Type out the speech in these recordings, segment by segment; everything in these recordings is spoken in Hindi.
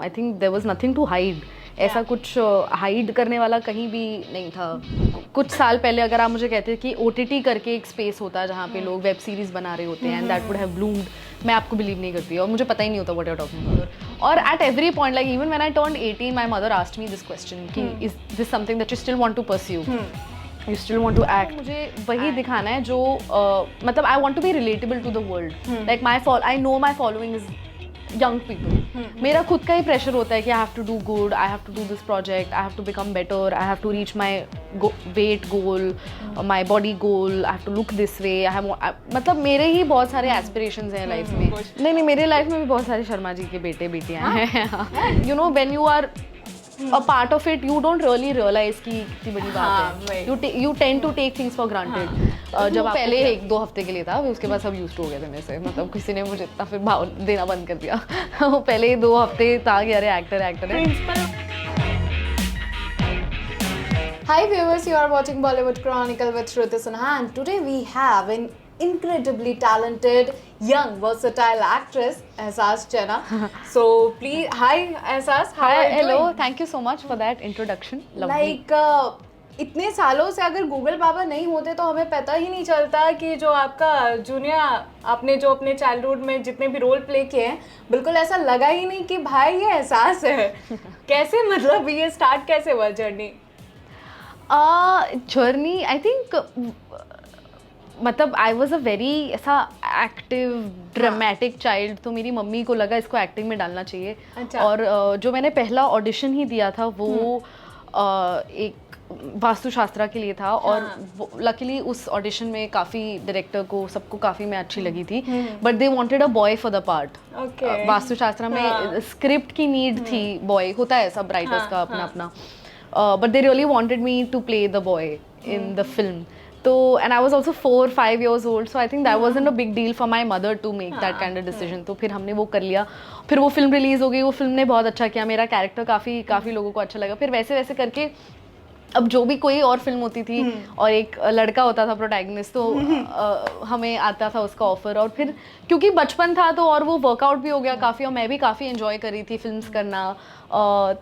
I think there was nothing to hide. ऐसा कुछ हाइड करने वाला कहीं भी नहीं था. कुछ साल पहले अगर आप मुझे कहते कि OTT करके एक स्पेस होता है जहाँ पे लोग वेब सीरीज बना रहे होते हैं and that would have bloomed, मैं आपको बिलीव नहीं करती और मुझे पता ही नहीं होता what you are talking about. और at every point like even when I turned 18 my mother asked me this question कि is this something that you still want to pursue, you still want to act. मुझे वही दिखाना है जो मतलब I want to be relatable to the world. Like I know my following is young people. मेरा खुद का ही प्रेशर होता है कि I have to do good, I have to do this project, I have to become better, I have to reach my weight goal, my body goal, I have to look this way. I have मतलब मेरे ही बहुत सारे एस्पिरेशंस हैं लाइफ में. नहीं, मेरे लाइफ में भी बहुत सारे शर्मा जी के बेटे बेटियां हैं. You know when you are a part of it, you don't really realize कि कितनी बड़ी बात है. You tend to take things for granted. जब पहले 1-2 हफ्ते के लिए था, उसके बाद सब used हो गए थे मेरे से. मतलब किसी ने मुझे इतना फिर भाव देना बंद कर दिया. वो पहले 2 हफ्ते था कि अरे एक्टर है. Hi viewers, you are watching Bollywood Chronicle with Shruti Sinha, and today we have an incredibly talented young versatile actress Ehsaas Chena. So please, hi Ehsaas, how are you Hello, doing? thank you so much for that introduction. Lovely. Like इतने सालों से अगर गूगल पापा नहीं होते तो हमें पता ही नहीं चलता कि जो आपका जूनियर आपने जो अपने चाइल्डहुड में जितने भी रोल प्ले किए हैं, बिल्कुल ऐसा लगा ही नहीं कि भाई ये एहसास है. कैसे मतलब ये स्टार्ट कैसे हुआ जर्नी? जर्नी आई थिंक मतलब आई वॉज अ वेरी ऐसा एक्टिव ड्रामेटिक चाइल्ड, तो मेरी मम्मी को लगा इसको एक्टिंग में डालना चाहिए. अच्छा. और जो मैंने पहला ऑडिशन ही दिया था वो एक वास्तुशास्त्रा के लिए था. और लकीली उस ऑडिशन में काफ़ी डायरेक्टर को सबको काफ़ी मैं अच्छी लगी थी, but they wanted a boy for the part. Vaastushastra में स्क्रिप्ट की नीड थी, बॉय होता है सब राइटर्स का अपना अपना, but they really wanted me to play the boy in the film. तो and I was also 4-5 years old, so I think that wasn't a big deal for my mother to make that kind of decision. तो फिर हमने वो कर लिया. फिर वो फिल्म रिलीज हो गई, वो फिल्म ने बहुत अच्छा किया, मेरा कैरेक्टर काफ़ी लोगों को अच्छा लगा. फिर वैसे वैसे करके अब जो भी कोई और फिल्म होती थी और एक लड़का होता था प्रोटैगनिस्ट, तो हमें आता था उसका ऑफर. और फिर क्योंकि बचपन था तो और वो वर्कआउट भी हो गया काफ़ी, और मैं भी काफ़ी एंजॉय कर रही थी फिल्म्स करना.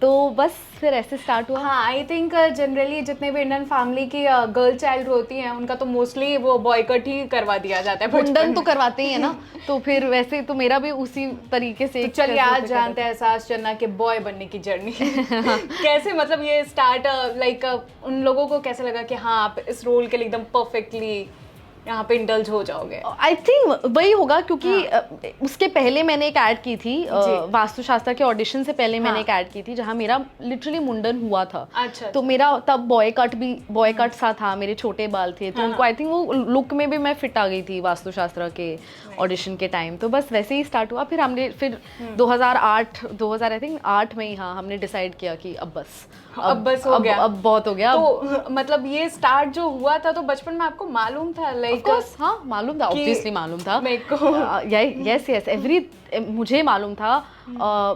तो बस फिर ऐसे स्टार्ट हुआ. हाँ, आई थिंक जनरली जितने भी इंडियन फैमिली की गर्ल चाइल्ड होती हैं उनका तो मोस्टली वो बॉयकट ही करवा दिया जाता है. मुंडन तो करवाते ही है ना. तो फिर वैसे तो मेरा भी उसी तरीके से. तो चलिए आज जानते हैं एहसास चन्ना के बॉय बनने की जर्नी. कैसे मतलब ये स्टार्ट लाइक उन लोगों को कैसे लगा कि हाँ आप इस रोल के लिए एकदम परफेक्टली यहाँ पे इंडल्ज हो जाओगे? आई थिंक वही होगा क्योंकि उसके पहले मैंने एक ऐड की थी, वास्तुशास्त्र के ऑडिशन से पहले मैंने एक ऐड की थी जहाँ मेरा लिटरली मुंडन हुआ था. अच्छा. तो मेरा तब बॉय कट सा था, मेरे छोटे बाल थे, तो उनको आई थिंक वो लुक में भी मैं फिट आ गई थी वास्तुशास्त्र के ऑडिशन के टाइम. तो बस वैसे ही स्टार्ट हुआ. फिर हमने 2008 में ही हमने डिसाइड किया कि अब बस हो गया, अब बहुत हो गया. तो मतलब ये स्टार्ट जो हुआ था तो बचपन में आपको मालूम था? लाइक हाँ मालूम था, ऑब्वियसली मालूम था मेरे को. यस मुझे मालूम था,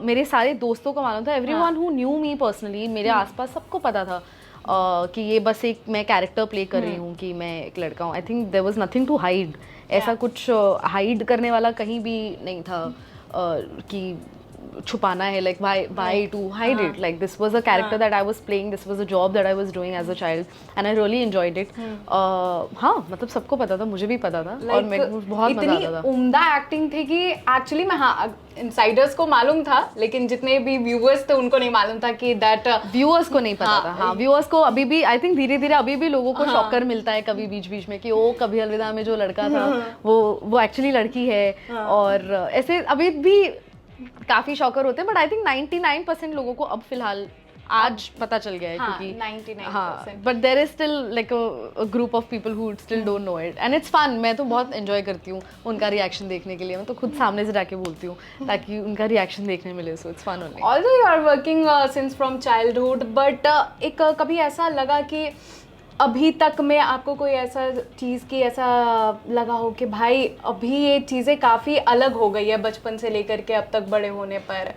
मेरे सारे दोस्तों को मालूम था, everyone who knew me personally, मेरे आसपास सबको पता था कि ये बस एक मैं कैरेक्टर प्ले कर रही हूँ, कि मैं एक लड़का हूँ. I think there was nothing to hide. ऐसा कुछ हाइड करने वाला कहीं भी नहीं था कि छुपाना है, like why to hide it. Like this was a character that I was playing, this was a job that I was doing as a child and I really enjoyed it. हाँ मतलब सबको पता था, मुझे भी पता था, और मेरे को बहुत मजा आता था. इतनी उम्दा एक्टिंग थी कि एक्चुअली मैं इनसाइडर्स को मालूम था, लेकिन जितने भी व्यूअर्स थे उनको नहीं मालूम था कि दैट व्यूअर्स को नहीं पता था. हाँ व्यूअर्स को अभी भी आई थिंक धीरे धीरे अभी भी लोगों को शॉकर मिलता है कभी बीच बीच में कि ओ कभी अलविदा में जो लड़का था वो एक्चुअली लड़की है. और ऐसे अभी भी काफी शॉकर होते हैं, बट आई थिंक 99% लोगों को अब फिलहाल आज पता चल गया है. क्योंकि 99%. But there is still like a group of people who still don't know it and it's fun. मैं तो बहुत एंजॉय करती हूँ उनका रिएक्शन देखने के लिए. मैं तो खुद सामने से जाके बोलती हूँ ताकि उनका रिएक्शन देखने मिले. So it's fun only. Although you are working since from childhood, but एक कभी ऐसा लगा कि अभी तक में आपको कोई ऐसा चीज़ की ऐसा लगा हो कि भाई अभी ये चीज़ें काफ़ी अलग हो गई है बचपन से लेकर के अब तक बड़े होने पर?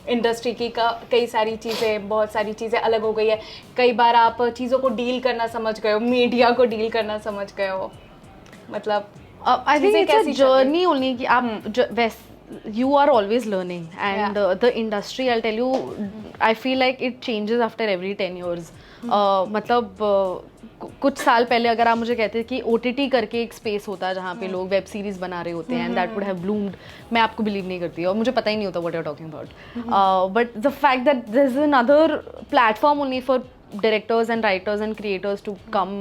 इंडस्ट्री की कई सारी चीज़ें, बहुत सारी चीज़ें अलग हो गई है. कई बार आप चीज़ों को डील करना समझ गए हो, मीडिया को डील करना समझ गए हो, मतलब I think it's a journey only कि आप you are always learning, and the industry, I'll tell you, I feel like it changes after every 10 years. मतलब कुछ साल पहले अगर आप मुझे कहते कि OTT करके एक स्पेस होता है जहाँ पे लोग वेब सीरीज बना रहे होते हैं, and that would have bloomed, मैं आपको बिलीव नहीं करती और मुझे पता ही नहीं होता what you are talking about. But the fact that there is another platform only for directors and writers and creators to come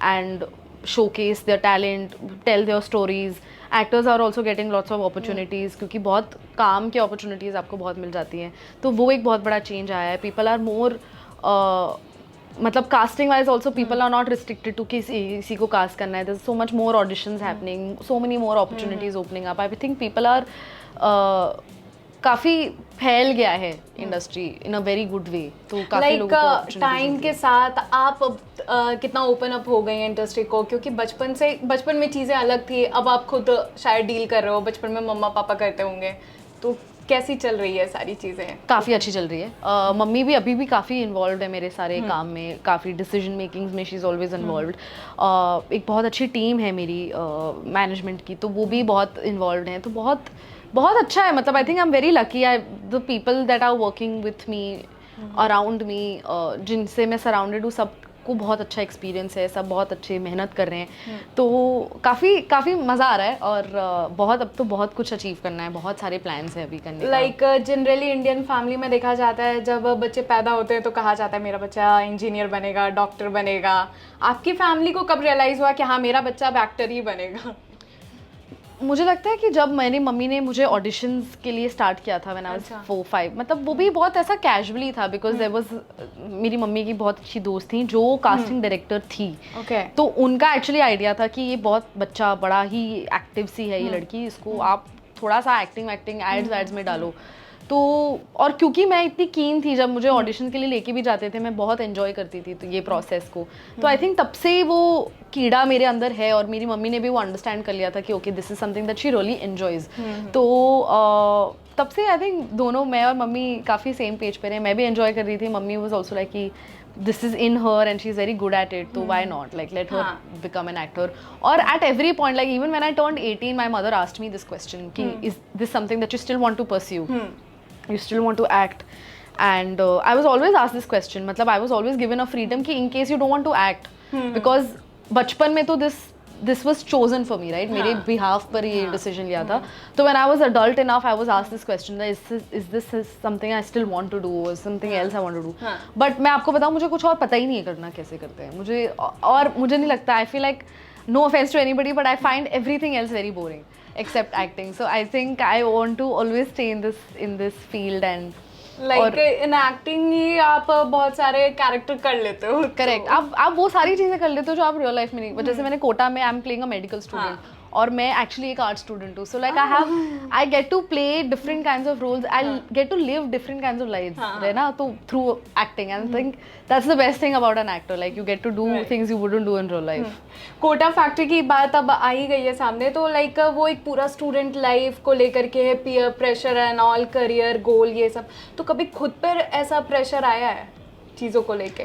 and showcase their talent, tell their stories. Actors are also getting lots of opportunities क्योंकि बहुत काम के opportunities आपको बहुत मिल जाती हैं, तो वो एक बहुत बड़ा change आया है. People are more मतलब casting wise also people are not restricted to किसी को cast करना है. There's so much more auditions happening, so many more opportunities opening up. I think people are काफ़ी फैल गया है industry in a very good way, तो काफ़ी लोगों को opportunities टाइम मिलती के है. साथ आप अब कितना ओपन अप हो गए हैं इंडस्ट्री को, क्योंकि बचपन में चीज़ें अलग थी, अब आप खुद शायद डील कर रहे हो, बचपन में मम्मा पापा करते होंगे, तो कैसी चल रही है सारी चीज़ें? काफ़ी अच्छी चल रही है. मम्मी भी अभी भी काफ़ी इन्वॉल्व है मेरे सारे काम में, काफ़ी डिसीजन मेकिंग्स में शी इज़ ऑलवेज इन्वॉल्व. एक बहुत अच्छी टीम है मेरी मैनेजमेंट की, तो वो भी बहुत इन्वॉल्व हैं, तो बहुत बहुत अच्छा है. मतलब I think I am very lucky. The people that are working with me, around me, जिनसे मैं सराउंडेड हूँ, सबको बहुत अच्छा एक्सपीरियंस है, सब बहुत अच्छे मेहनत कर रहे हैं, तो काफ़ी मज़ा आ रहा है. और बहुत अब तो बहुत कुछ अचीव करना है, बहुत सारे प्लान्स हैं अभी करने का. लाइक जनरली इंडियन फैमिली में देखा जाता है, जब बच्चे पैदा होते हैं तो कहा जाता है मेरा बच्चा इंजीनियर बनेगा, डॉक्टर बनेगा. आपकी फैमिली को कब रियलाइज़ हुआ कि हाँ मेरा बच्चा अब एक्टर ही बनेगा? मुझे लगता है कि जब मेरी मम्मी ने मुझे ऑडिशंस के लिए स्टार्ट किया था व्हेन आई वाज 4-5, मतलब वो भी बहुत ऐसा कैजुअली था, बिकॉज देयर वाज मेरी मम्मी की बहुत अच्छी दोस्त थी जो कास्टिंग डायरेक्टर थी. तो उनका एक्चुअली आइडिया था कि ये बहुत बच्चा बड़ा ही एक्टिव सी है ये लड़की, इसको आप थोड़ा सा एक्टिंग एड्स में डालो. तो और क्योंकि मैं इतनी कीन थी, जब मुझे ऑडिशन के लिए लेके भी जाते थे, मैं बहुत एंजॉय करती थी तो ये प्रोसेस को, तो आई थिंक तब से वो कीड़ा मेरे अंदर है, और मेरी मम्मी ने भी वो अंडरस्टैंड कर लिया था कि okay this is something that she really enjoys. तो तब से आई थिंक दोनों, मैं और मम्मी काफ़ी सेम पेज पे रहे. मैं भी एंजॉय कर रही थी, मम्मी वाज आल्सो लाइक कि this is in her and she's very good at it, so why not, like let her become an actor. Or at every point, like even when I turned 18, my mother asked me this question ki, is this something that you still want to pursue? You still want to act? And I was always asked this question, matlab I was always given a freedom ki in case you don't want to act, because bachpan mein to this was chosen for me, right? मेरे behalf पर ये decision लिया था. तो when I was adult enough, I was asked this question that is this something I still want to do or something else I want to do. But मैं आपको बताऊँ, मुझे कुछ और पता ही नहीं है करना कैसे करते हैं. मुझे नहीं लगता, I feel like, no offense to anybody, but I find everything else very boring except acting. So I think I want to always stay in this field. And like in acting ही आप बहुत सारे कैरेक्टर कर लेते हो. करेक्ट. आप वो सारी चीजें कर लेते हो जो आप रियल लाइफ में नहीं. जैसे मैंने कोटा में I am playing a medical student, और मैं एक्चुअली एक आर्ट स्टूडेंट हूँ, so like I get to play different kinds of roles, I get to live different kinds of lives, है ना, तो through acting. I think that's the best thing about an actor, like you get to do things you wouldn't do in real life. Kota factory की बात अब आ ही गई है सामने, तो लाइक वो एक पूरा स्टूडेंट लाइफ को लेकर के है, peer pressure and all, career goal, ये सब. तो कभी खुद पर ऐसा प्रेशर आया है चीज़ों को लेके?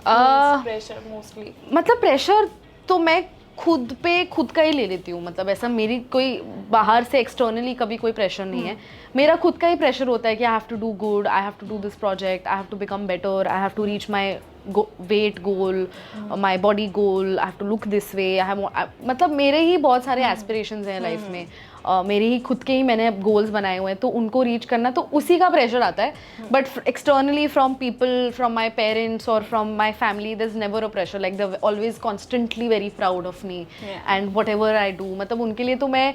प्रेशर मोस्टली, मतलब प्रेशर तो मैं खुद का ही ले लेती हूँ. मतलब ऐसा मेरी कोई बाहर से एक्सटर्नली कभी कोई प्रेशर नहीं है. मेरा खुद का ही प्रेशर होता है कि I have to do good, I have to do this project, I have to become better, I have to reach my weight goal, my body goal, I have to look this way. मतलब मेरे ही बहुत सारे एस्पिरेशंस हैं लाइफ में, मेरे ही खुद के ही मैंने गोल्स बनाए हुए हैं, तो उनको रीच करना, तो उसी का प्रेशर आता है. But externally from people, from my parents और from my family, there is never a pressure. Like they always constantly very proud of me and whatever I do. मतलब उनके लिए तो मैं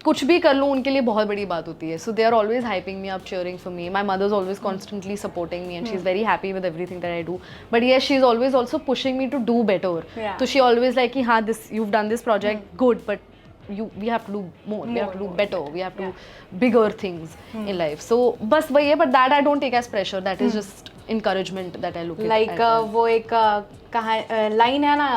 कुछ भी कर लूँ, उनके लिए बहुत बड़ी बात होती है. So they are always hyping me up, cheering for me. My mother is always constantly supporting me, and she's very happy with everything that I do. But yes, she's always also pushing me to do better. So she always like, "हाँ, this you've done this project, good, but we have to do more. We have to do better. We have to bigger things in life." So बस वही है, but that I don't take as pressure. That is just encouragement that I look at. Like वो एक कहाँ लाइन है ना,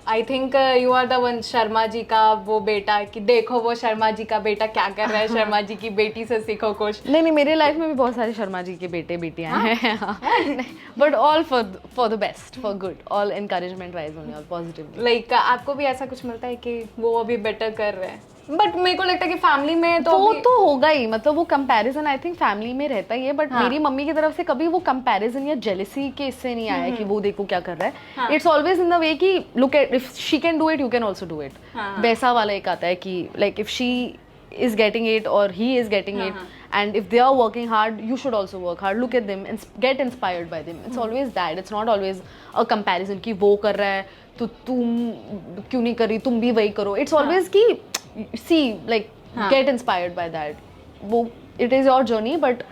I think you are the one, Sharma ji का वो बेटा, कि देखो वो शर्मा जी का बेटा क्या कर रहा है, शर्मा जी की बेटी से सीखो कुछ. नहीं, मेरे लाइफ में भी बहुत सारे शर्मा जी के बेटे बेटियां हैं, but all for the best, for good, all encouragement wise only, all positive. Like आपको भी ऐसा कुछ मिलता है कि वो अभी बेटर कर रहे हैं? बट मेरे को लगता है कि फैमिली में तो वो अभी- तो होगा ही, मतलब वो कंपैरिजन आई थिंक फैमिली में रहता ही है, बट मेरी मम्मी की तरफ से कभी वो कंपैरिजन या जेलसी के इससे नहीं आया कि वो देखो क्या कर रहा है. It's always in the way कि look at, if she can do it you can also do it. वैसा वाला एक आता है कि like if she is getting it or he is getting it, and if they are working hard you should also work hard. Look at them and get inspired by them. It's always that. It's not always a comparison कि वो कर रहा है तो तुम क्यों नहीं कर रही, तुम भी वही करो. It's always कि see like get inspired by that. वो it is your journey but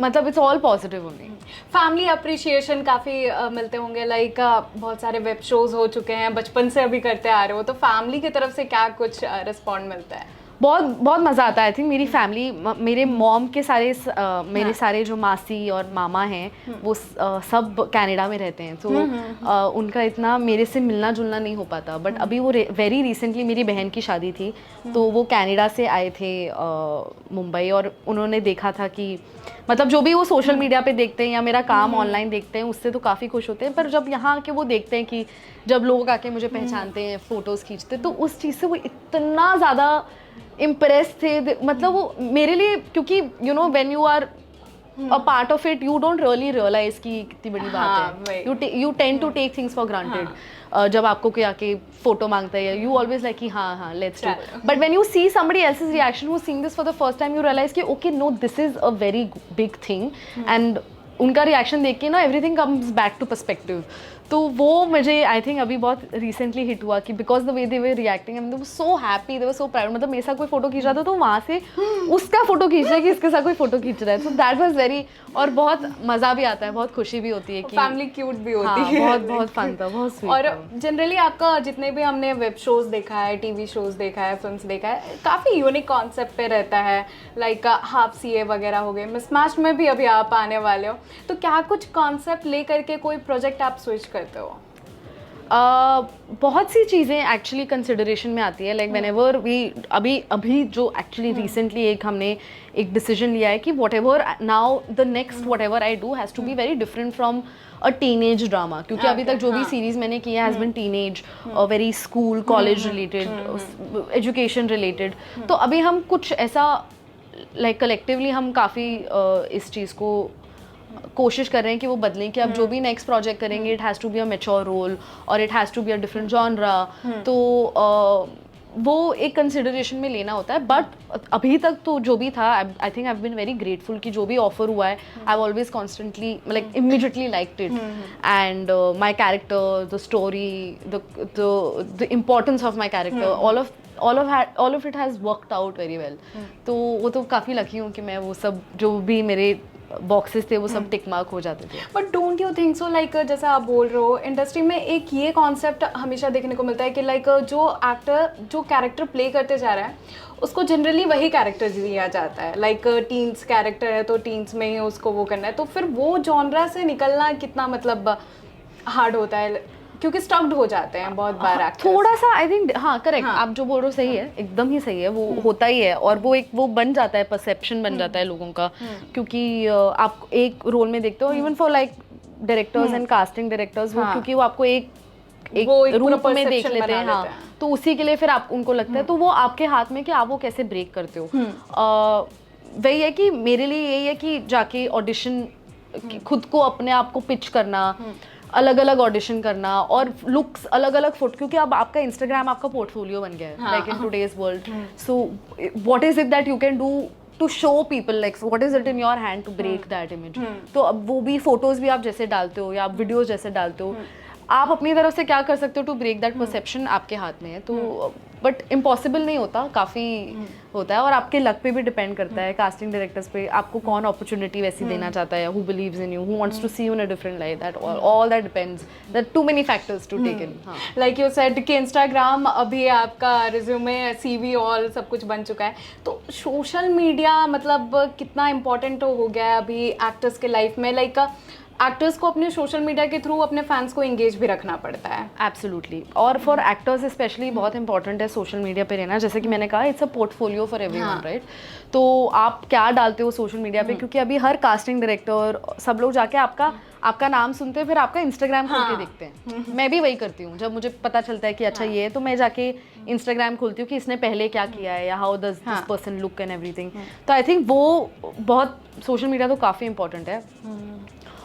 मतलब it's all positive only. Family appreciation काफ़ी मिलते होंगे, लाइक बहुत सारे वेब शोज हो चुके हैं, बचपन से अभी करते आ रहे हो, तो फैमिली की तरफ से क्या कुछ रिस्पॉन्ड मिलता है? बहुत बहुत मज़ा आता है. आई थिंक मेरी फैमिली, मेरे मॉम के सारे मेरे सारे जो मासी और मामा हैं वो सब कनाडा में रहते हैं, तो उनका इतना मेरे से मिलना जुलना नहीं हो पाता. बट अभी वो वेरी रिसेंटली मेरी बहन की शादी थी, तो वो कनाडा से आए थे मुंबई, और उन्होंने देखा था कि मतलब जो भी वो सोशल मीडिया पे देखते हैं या मेरा काम ऑनलाइन देखते हैं उससे तो काफ़ी खुश होते हैं, पर जब यहाँ आके वो देखते हैं कि जब लोग आके मुझे पहचानते हैं, फ़ोटोज़ खींचते, तो उस चीज़ से वो इतना ज़्यादा इम्प्रेस थे. मतलब वो मेरे लिए, क्योंकि you know when you are a part of it you don't really realize कि कितनी बड़ी बात है. You tend to take things for granted. जब आपको कोई आके फोटो मांगता है यू ऑलवेज लाइक कि हाँ let's do, but when you see somebody else's reaction who seeing this for the first time you realize कि okay no this is a very big thing, and उनका रिएक्शन देख के ना everything comes back to perspective. तो वो मुझे आई थिंक अभी बहुत रिसेंटली हिट हुआ कि because the way they were reacting and they were so happy, they were so proud. मतलब मेरे साथ कोई फोटो खींच रहा था तो वहाँ से उसका फोटो खींच रहा है कि इसके साथ कोई फोटो खींच रहा है. सो दैट वाज वेरी, और बहुत मज़ा भी आता है, बहुत खुशी भी होती है कि फैमिली क्यूट भी होती हाँ, है. बहुत बहुत फन था, बहुत स्वीट. और जनरली आपका जितने भी हमने वेब शोज देखा है, टीवी शोज देखा है, फिल्म्स देखा है, काफ़ी यूनिक कॉन्सेप्ट पे रहता है, लाइक हाफ सीए वगैरह हो गए, मिसमैच में भी अभी आप आने वाले हो, तो क्या कुछ कॉन्सेप्ट ले करके कोई प्रोजेक्ट आप स्विच करते हो? बहुत सी चीज़ें एक्चुअली कंसिडरेशन में आती है, लाइक व्हेनेवर वी अभी जो एक्चुअली रिसेंटली एक हमने एक डिसीजन लिया है कि whatever now the next whatever I do has to be very different from a teenage drama, क्योंकि अभी तक जो भी सीरीज मैंने की has been teenage, very school college related, education related. तो अभी हम कुछ ऐसा लाइक कलेक्टिवली हम काफ़ी इस चीज़ को कोशिश कर रहे हैं कि वो बदलें, कि अब जो भी नेक्स्ट प्रोजेक्ट करेंगे it has to be a mature role और it has to be a different genre. तो वो एक कंसिडरेशन में लेना होता है. बट अभी तक तो जो भी था I think I have been very grateful कि जो भी ऑफर हुआ है I have always constantly like immediately liked it, and my character, the story, the importance of my character, all of it has worked out very well. तो वो तो काफ़ी लकी हूँ कि मैं वो सब जो भी मेरे बॉक्सेस थे वो सब टिक मार्क हो जाते थे. But don't you think so, like जैसा आप बोल रहे हो, इंडस्ट्री में एक ये कॉन्सेप्ट हमेशा देखने को मिलता है कि लाइक जो एक्टर जो कैरेक्टर प्ले करते जा रहा है उसको जनरली वही कैरेक्टर दिया जाता है, लाइक टीन्स कैरेक्टर है तो टीन्स में ही उसको वो करना है, तो फिर वो जॉनरा से निकलना कितना मतलब हार्ड होता है, क्योंकि स्टक्ड हो जाते हैं बहुत बार एक्टर्स. थोड़ा सा आई थिंक हाँ करेक्ट, आप जो बोल रहे हो सही है, एकदम ही सही है, वो होता ही है. और वो एक वो बन जाता है, परसेप्शन बन जाता है लोगों का, क्योंकि आप एक रोल में देखते हो, even for like directors and casting directors, क्योंकि वो आपको एक रूप में देख लेते हैं. हाँ, तो उसी के लिए फिर आप उनको लगता है, तो वो आपके हाथ में कि आप वो कैसे ब्रेक करते हो. वही है कि मेरे लिए यही है कि जाके ऑडिशन, खुद को अपने आप को पिच करना, अलग अलग ऑडिशन करना, और लुक्स अलग अलग फोटो, क्योंकि अब आपका इंस्टाग्राम आपका पोर्टफोलियो बन गया है like in today's world. So what is it that you can do to show people, like what is it in your hand to break that image. तो अब वो भी फोटोज भी आप जैसे डालते हो या आप वीडियोज जैसे डालते हो, आप अपनी तरफ से क्या कर सकते हो टू ब्रेक दैट परसेप्शन, आपके हाथ में है. तो बट इम्पॉसिबल नहीं होता, काफ़ी होता है, और आपके लक पे भी डिपेंड करता है, कास्टिंग डायरेक्टर्स पे, आपको कौन अपॉर्चुनिटी वैसी देना चाहता है, who believes in you, who wants to see you in a different light. That all that depends, that too many factors to take in. Like you said कि इंस्टाग्राम अभी आपका रिज्यूमे, सीवी और सब कुछ बन चुका है, तो सोशल मीडिया मतलब कितना इम्पोर्टेंट हो गया है अभी एक्टर्स के लाइफ में, लाइक एक्टर्स को अपने सोशल मीडिया के थ्रू अपने फैंस को एंगेज भी रखना पड़ता है। एब्सोल्युटली, और फॉर एक्टर्स स्पेशली बहुत इंपॉर्टेंट है सोशल मीडिया पे रहना। जैसे कि मैंने कहा, it's a portfolio for everyone, right? तो आप क्या डालते हो सोशल मीडिया पे, क्योंकि अभी हर कास्टिंग डायरेक्टर सब लोग जाके आपका नाम सुनते हैं, फिर आपका इंस्टाग्राम खोल के देखते हैं। मैं भी वही करती हूँ, जब मुझे पता चलता है कि अच्छा ये है, तो मैं जाके इंस्टाग्राम खोलती हूँ कि इसने पहले क्या किया है, या how does this person look and everything. तो आई थिंक वो बहुत, सोशल मीडिया तो काफ़ी इंपॉर्टेंट है।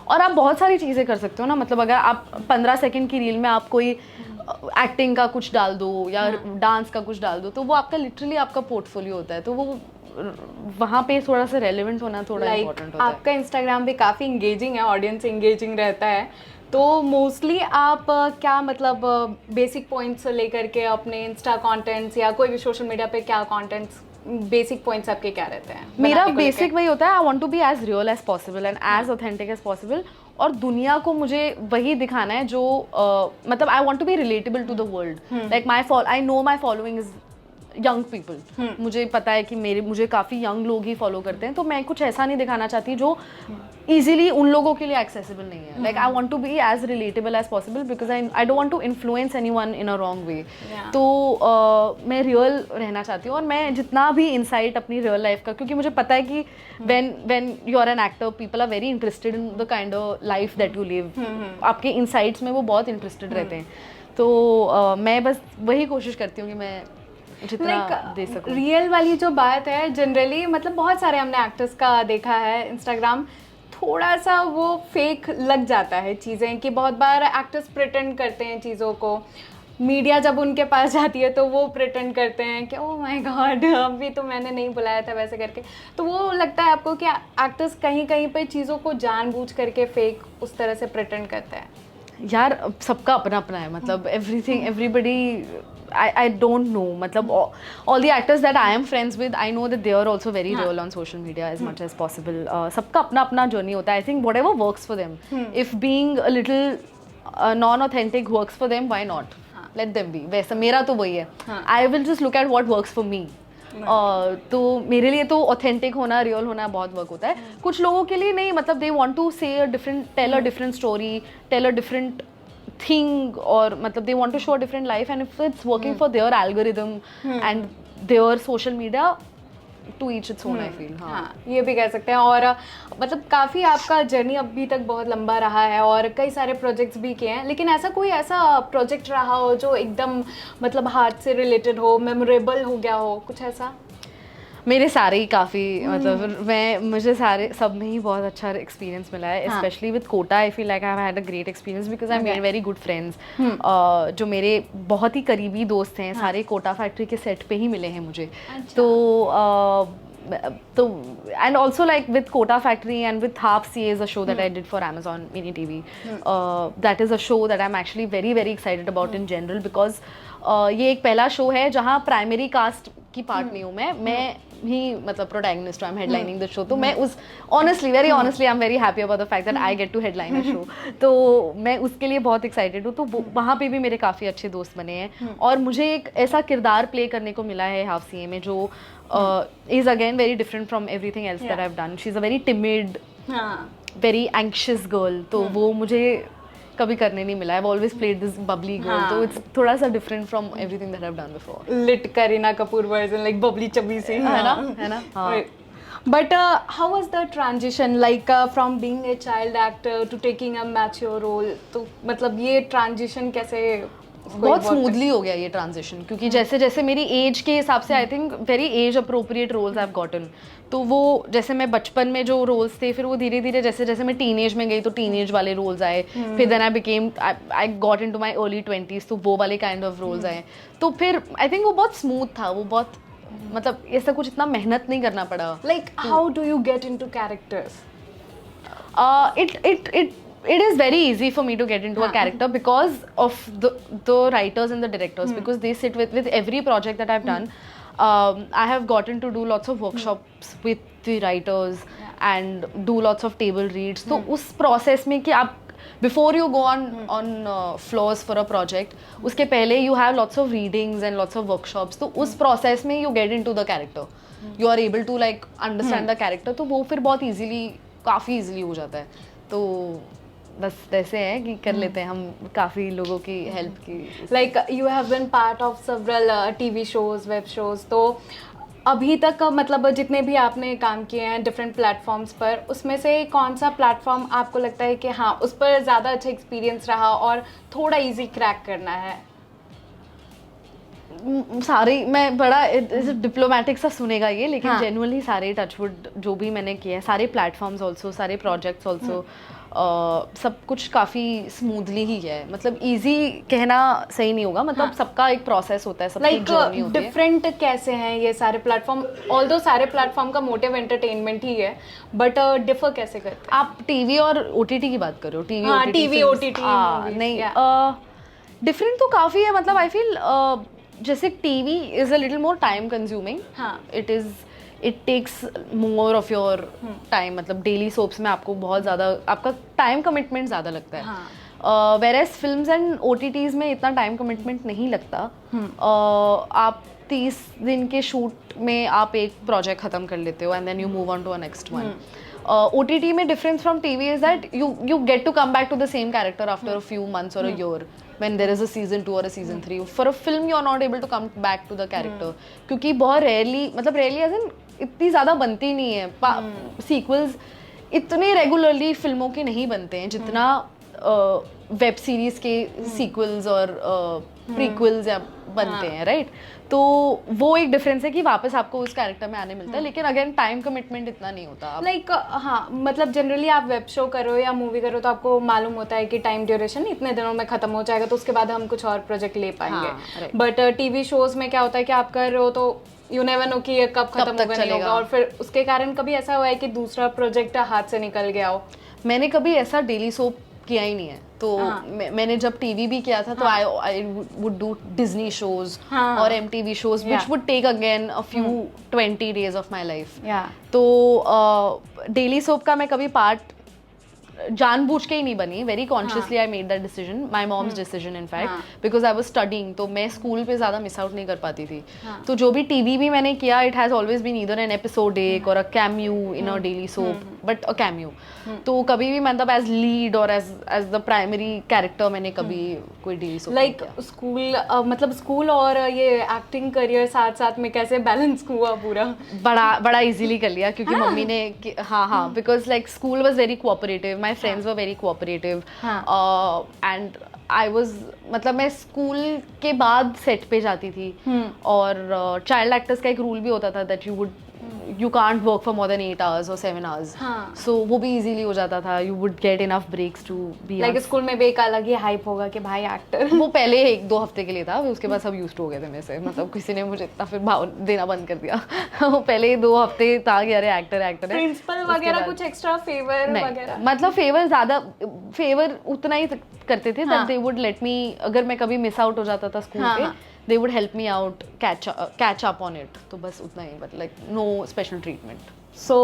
और आप बहुत सारी चीज़ें कर सकते हो ना, मतलब अगर आप 15 सेकंड की रील में आप कोई एक्टिंग का कुछ डाल दो या डांस का कुछ डाल दो, तो वो आपका लिटरली आपका पोर्टफोलियो होता है। तो वो वहाँ पे थोड़ा सा रेलेवेंट होना थोड़ा इम्पोर्टेंट होता है। आपका इंस्टाग्राम भी काफ़ी इंगेजिंग है, ऑडियंस इंगेजिंग रहता है, तो मोस्टली आप क्या मतलब बेसिक पॉइंट्स लेकर के अपने इंस्टा कंटेंट्स या कोई भी सोशल मीडिया पे क्या कंटेंट्स, बेसिक पॉइंट्स आपके क्या रहते हैं? मेरा बेसिक वही होता है, I want to be as real as possible and as authentic as possible. और दुनिया को मुझे वही दिखाना है जो मतलब I want to be relatable to the world. Like I know my following is young people. मुझे पता है कि मुझे काफ़ी यंग लोग ही फॉलो करते हैं, तो मैं कुछ ऐसा नहीं दिखाना चाहती जो इजीली उन लोगों के लिए एक्सेसिबल नहीं है। Like I want to be as relatable as possible, because I don't want to influence anyone in a wrong way. तो मैं रियल रहना चाहती हूँ, और मैं जितना भी इंसाइट अपनी रियल लाइफ का, क्योंकि मुझे पता है कि when you are an actor, people are very interested in the kind of life that you live. आपके इंसाइट्स में वो बहुत इंटरेस्टेड रहते हैं। तो मैं बस वही कोशिश करती हूँ कि मैं जितना दे सकूं। रियल वाली जो बात है, जनरली मतलब बहुत सारे हमने एक्टर्स का देखा है, इंस्टाग्राम थोड़ा सा वो फेक लग जाता है चीज़ें, कि बहुत बार एक्टर्स प्रिटेंड करते हैं चीज़ों को, मीडिया जब उनके पास जाती है तो वो प्रिटेंड करते हैं कि ओह माय गॉड अभी तो मैंने नहीं बुलाया था, वैसे करके। तो वो लगता है आपको कि एक्टर्स कहीं कहीं पे चीज़ों को जानबूझ करके फेक उस तरह से प्रिटेंड करते हैं? यार सबका अपना अपना है, मतलब everybody I don't know, मतलब all the actors that I am friends with, I know that they are also very real on social media as much as possible. सबका अपना अपना journey होता है. I think whatever works for them. If being a little non-authentic works for them, why not? Let them be. वैसा मेरा तो वही है. I will just look at what works for me. तो मेरे लिए तो ऑथेंटिक होना, रियल होना बहुत वर्क होता है. कुछ लोगों के लिए नहीं, मतलब they want to say tell a different story, tell a different thing, और मतलब they want to show a different life, and if it's working for their algorithm and their social media, to each its own, I feel. हाँ, ये भी कह सकते हैं. और मतलब काफ़ी आपका जर्नी अभी तक बहुत लंबा रहा है और कई सारे प्रोजेक्ट्स भी किए हैं, लेकिन ऐसा प्रोजेक्ट रहा हो जो एकदम मतलब हार्ट से रिलेटेड हो, मेमोरेबल हो गया हो, कुछ ऐसा? मेरे सारे ही काफ़ी मतलब मुझे सारे सब में ही बहुत अच्छा एक्सपीरियंस मिला है. Specially with Kota I feel like I have had a great experience because I made very good friends. जो मेरे बहुत ही करीबी दोस्त हैं, सारे कोटा फैक्ट्री के सेट पे ही मिले हैं मुझे. तो and also like with Kota Factory and with Half CA is a show that I did for Amazon Mini TV. That is a show that I'm actually very very excited about in general because ये एक पहला शो है जहाँ प्राइमरी कास्ट की पार्ट नहीं हूँ मैं ही मतलब प्रोटैगनिस्ट हूँ. I am headlining the show. तो मैं उस honestly very honestly I am very happy about the fact that I get to headline a show. तो मैं उसके लिए बहुत एक्साइटेड हूँ. तो वहाँ पे भी मेरे काफ़ी अच्छे दोस्त बने हैं और मुझे एक ऐसा किरदार प्ले करने को मिला है हाफ सीए में जो is again very different from everything else that I've done. She's a very timid, very anxious girl. तो वो मुझे कभी करने नहीं मिला. I've always played this bubbly girl. तो it's थोड़ा सा different from everything that I've done before. Lit Kareena Kapoor version, like bubbly chubby सी, है ना? हाँ. But how was the transition, like from being a child actor to taking a mature role? तो मतलब ये transition कैसे? बहुत स्मूथली हो गया ये ट्रांजिशन, क्योंकि जैसे जैसे मेरी एज के हिसाब से I think very age appropriate roles I have gotten. तो वो जैसे मैं बचपन में जो रोल्स थे, फिर वो धीरे धीरे जैसे जैसे मैं टीनेज में गई तो टीनेज वाले रोल्स आए. फिर then I got into my early 20s, तो वो वाले काइंड ऑफ रोल्स आए. तो फिर आई थिंक वो बहुत स्मूथ था. वो बहुत मतलब ऐसा कुछ इतना मेहनत नहीं करना पड़ा. Like how do you get into characters? It is very easy for me to get into a character because of the writers and the directors, because they sit with every project that I've done. I have gotten to do lots of workshops with the writers and do lots of table reads. तो उस process में कि आप before you go on floors for a project, उसके पहले you have lots of readings and lots of workshops. तो उस process में you get into the character. You are able to like understand the character. तो वो फिर बहुत काफ़ी easily हो जाता है. तो बस वैसे है कि कर लेते हैं हम काफ़ी लोगों की हेल्प की। Like you have been part of several TV shows, web shows, तो अभी तक मतलब जितने भी आपने काम किए हैं डिफरेंट प्लेटफॉर्म्स पर, उसमें से कौन सा प्लेटफॉर्म आपको लगता है कि हाँ उस पर ज़्यादा अच्छा एक्सपीरियंस रहा और थोड़ा इजी क्रैक करना है? सारे, मैं बड़ा डिप्लोमेटिक सा सुनेगा ये, लेकिन जेन्युइनली सारे टचवुड जो भी मैंने किए हैं, सारे प्लेटफॉर्म्स ऑल्सो, सारे प्रोजेक्ट्स ऑल्सो, सब कुछ काफ़ी स्मूथली ही है। मतलब इजी कहना सही नहीं होगा, मतलब सबका एक प्रोसेस होता है, सबकी जर्नी होती है। डिफरेंट कैसे हैं ये सारे प्लेटफॉर्म? ऑल्दो सारे प्लेटफॉर्म का मोटिव एंटरटेनमेंट ही है, बट डिफर कैसे करते हैं? आप टीवी और ओटीटी की बात कर रहे हो? टीवी ओटीटी नहीं, डिफरेंट तो काफ़ी है। मतलब आई फील जैसे TV is a little more time consuming, it takes more of your time. मतलब डेली सोप्स में आपको बहुत ज़्यादा आपका टाइम कमिटमेंट ज़्यादा लगता है, वेरेस फिल्म्स एंड ओटीटीज़ में इतना टाइम कमिटमेंट नहीं लगता। आप 30 दिन के शूट में आप एक प्रोजेक्ट ख़त्म कर लेते हो and then you move on to a next one. OTT में difference from TV is that you get to come back to the same character after a few months or a year when there is a season 2 or a season 3. For a film you are not able to come back to the character क्योंकि बहुत rarely, मतलब rarely as in इतनी ज़्यादा बनती नहीं है। सीक्वल्स इतने रेगुलरली फिल्मों के नहीं बनते हैं जितना वेब सीरीज के सीक्वल्स और प्रीक्वल्स या बनते हैं, राइट? तो वो एक डिफरेंस है कि वापस आपको उस कैरेक्टर में आने मिलता है, लेकिन अगेन टाइम कमिटमेंट इतना नहीं होता। लाइक हाँ, मतलब जनरली आप वेब शो करो या मूवी करो तो आपको मालूम होता है कि टाइम ड्यूरेशन इतने दिनों में खत्म हो जाएगा, तो उसके बाद हम कुछ और प्रोजेक्ट ले पाएंगे। बट टीवी शोज में क्या होता है कि आप कर रहे हो तो यू नेवर नो कि ये कब खत्म होगा नहीं होगा, और फिर उसके कारण कभी ऐसा हुआ है कि दूसरा प्रोजेक्ट हाथ से निकल गया हो? मैंने कभी ऐसा डेली सोप किया ही नहीं है, तो मैंने जब टीवी भी किया था तो I would do Disney shows और MTV shows which would take again a few 20 days of my life. तो डेली सोप का मैं कभी पार्ट जानबूझ के ही नहीं बनी, very consciously I made that decision, my mom's decision in fact, because I was studying, तो मैं स्कूल पे ज़्यादा मिस आउट नहीं कर पाती थी। तो जो भी टीवी भी मैंने किया, it has always been either an episodic or a cameo in a daily soap, but a cameo. तो कभी भी मतलब as lead or as the primary character मैंने कभी कोई डेली सोप लाइक स्कूल, मतलब स्कूल और ये एक्टिंग करियर साथ साथ में कैसे बैलेंस हुआ पूरा? बड़ा इजीली कर लिया, क्योंकि मम्मी ने हाँ because like school was very cooperative, my friends were very cooperative and I was, मतलब मैं स्कूल के बाद सेट पे जाती थी और चाइल्ड एक्टर्स का एक रूल भी होता था that you can't work for more than 8 hours or 7 hours. So वो भी easily हो जाता था, you would get enough breaks to be like school में भी एक अलग ही हाइप होगा कि भाई एक्टर। वो पहले 1-2 हफ्ते के लिए था, उसके बाद सब यूज्ड हो गए थे मेरे से, मतलब किसी ने मुझे इतना फिर भाव देना बंद कर दिया। वो पहले 2 हफ्ते था कि अरे एक्टर है। प्रिंसिपल वगैरह कुछ एक्स्ट्रा फेवर वगैरह? मतलब फेवर उतना ही करते थे that they would let me, अगर मैं कभी मिस आउट हो जाता था स्कूल पे, they would help me out catch up on it, तो बस उतना ही, but like no special treatment. So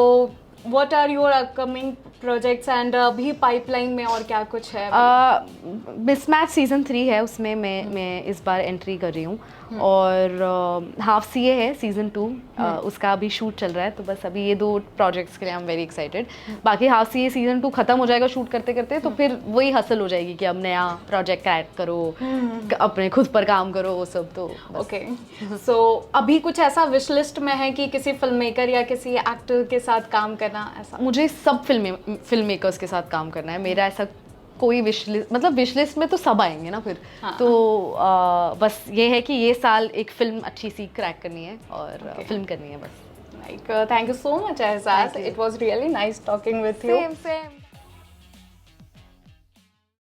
what are your upcoming projects and अभी पाइपलाइन में और क्या कुछ है? मिसमैच सीजन 3 है, उसमें मैं इस बार एंट्री कर रही हूँ, और हाफ CA है सीजन 2, उसका अभी शूट चल रहा है, तो बस अभी ये 2 प्रोजेक्ट्स के लिए आई एम वेरी एक्साइटेड। बाकी हाफ CA सीजन 2 खत्म हो जाएगा शूट करते करते, तो फिर वही हसल हो जाएगी कि अब नया प्रोजेक्ट क्रैक करो, अपने खुद पर काम करो, वो सब। तो ओके, सो अभी कुछ ऐसा विश लिस्ट में है कि किसी फिल्म मेकर या किसी एक्टर के साथ काम करना? ऐसा मुझे सब फिल्म मेकर्स के साथ काम करना है, मेरा ऐसा कोई विश लिस्ट, मतलब विश लिस्ट में तो सब आएंगे ना फिर। तो बस ये है कि ये साल एक फिल्म अच्छी सी क्रैक करनी है और फिल्म करनी है बस। Like, thank you so much, Aizaz. It was really nice talking with you. Same.